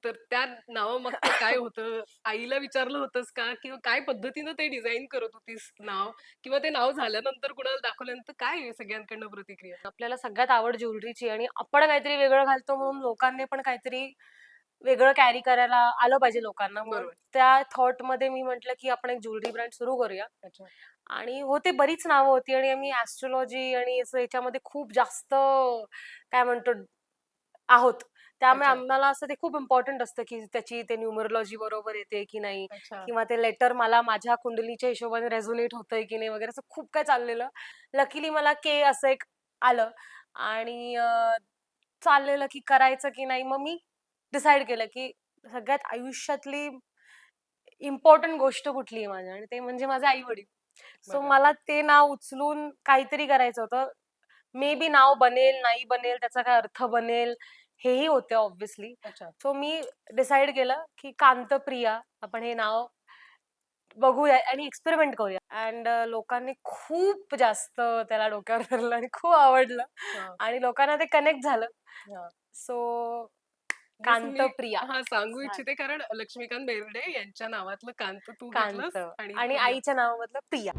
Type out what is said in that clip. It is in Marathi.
तर त्या नावामागचं काय होतं? आईला विचारलं होतंस का? किंवा काय पद्धतीनं ते डिझाइन करत होतीस नाव? किंवा ते नाव झाल्यानंतर कुणाला दाखवल्यानंतर काय आहे सगळ्यांकडनं प्रतिक्रिया? आपल्याला सगळ्यात आवड ज्वेलरीची आणि आपण काहीतरी वेगळं घालतो म्हणून लोकांनी पण काहीतरी वेगळं कॅरी करायला आलं पाहिजे लोकांना. मग बरोबर. त्या थॉटमध्ये मी म्हटलं, की आपण एक ज्वेलरी ब्रँड सुरू करूया. अच्छा. आणि होते बरीच नावं होती आणि आम्ही एस्ट्रोलॉजी आणि असं याच्यामध्ये खूप जास्त काय म्हणतो आहोत. त्यामुळे अच्छा. आम्हाला असं ते खूप इम्पोर्टंट असतं, की त्याची ते न्यूमरोलॉजी बरोबर येते की नाही अच्छा. किंवा ते लेटर मला माझ्या कुंडलीच्या हिशोबाने रेझोनेट होतंय की नाही वगैरे असं खूप काही चाललेलं. लकीली मला के असं एक आलं आणि चाललेलं की करायचं की नाही. मग मी डिसाईड केलं, की सगळ्यात आयुष्यातली इम्पोर्टंट गोष्ट कुठली आहे माझ्या आणि ते म्हणजे माझे आई-वडील. सो बरं. मला ते नाव उचलून काहीतरी करायचं होतं. मे बी नाव बनेल, नाही बनेल, त्याचा काय अर्थ बनेल, हेही होते ऑब्व्हियसली. अच्छा. सो मी डिसाईड केलं, की कांतप्रिया आपण हे नाव बघूया आणि एक्सपेरिमेंट करूया. अँड लोकांनी खूप जास्त त्याला डोक्यावर धरलं आणि खूप आवडलं हां. आणि लोकांना ते कनेक्ट झालं. हां. सो जसं मी कांतप्रिया सांगू झालं. इच्छिते कारण लक्ष्मीकांत बेर्डे यांच्या नावातलं कांत तू कांत घेतलंस आणि आणि प्रिया. आईच्या नावामधलं प्रिया.